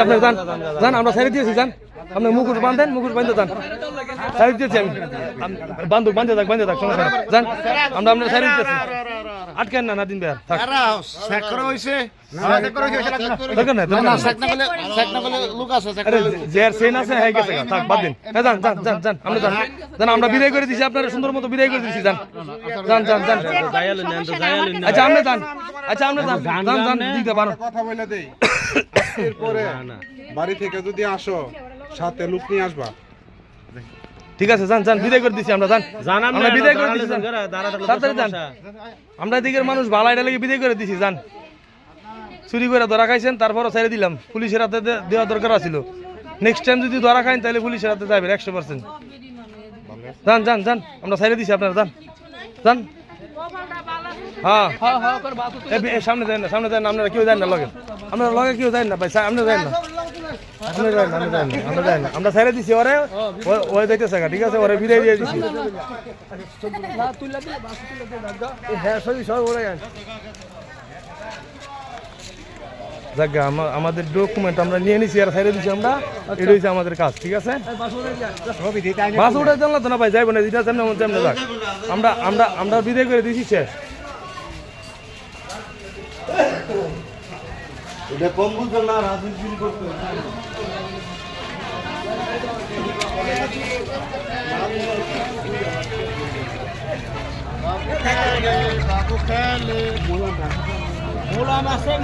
আপনি যান যান, আমরা সাইড দিয়েছি, যান আপনি মুকুট বাঁধেন, মুকুট বাঁধতে যান, সাইড দিয়েছি আমি, বান্ধব বাঁধে থাক, বাঁধে থাক, সমস্যা নেই, যান আমরা আপনার সাইড দিয়েছি, আটকেন না নাদিম ভাই থাক দরকার নাই, যার সেন আছে হয়ে গেছে, থাক বাদ দিন, হ্যাঁ যান যান যান যান, আমরা যান যান, আমরা বিদায় করে দিছি, আপনারা সুন্দর মতো বিদায় করে দিছি, যান যান যান যান, আচ্ছা আপনি যান, আচ্ছা আপনি যান যান যান, দিতে পারো কথা বলে দেই, এরপরে বাড়ি থেকে যদি আসো সাথে লোক নিয়ে আসবা। ঠিক আছে, যান যান, বিদায় করে দিছি আমরা, যান আমরা বিদায় করে দিছি, তাড়াতাড়ি যান, আমরা দিকের মানুষ ভালো এটা লেগে বিদায় করে দিছি, যান চুরি করে ধরা খাইছেন, তারপরও ছেড়ে দিলাম, পুলিশের হাতে দেওয়া দরকার ছিল, নেক্সট টাইম যদি ধরা খাইন তাহলে পুলিশের হাতে যাবেন 100%, যান যান যান, আমরা ছেড়ে দিছি আপনারা, যান যান, হ্যাঁ সামনে যান না, সামনে যান না, আপনারা কেউ যান না লগে, আপনারা লগে কেউ যান না ভাই, আপনি যান না, আপনি যান না, আমি যান না, আমরা যাই না, আমরা ছেড়ে দিছি ওরে, ওই যাইতেছে, ঠিক আছে, ওরে বিদায় দিয়ে দিছি, আমাদের ডকুমেন্ট আমরা নিয়ে নিছি আর ছেড়ে দিছি আমরা, এটা হচ্ছে আমাদের কাজ, ঠিক আছে, বাস উঠে জানলা তো না ভাই, যাইব না, যেটা সামনে সামনে যাক, আমরা আমরা আমরা বিদায় করে দিছি, শেষ। এটা কম বুঝছো না, রাজনীতি করতে মোলা মাছে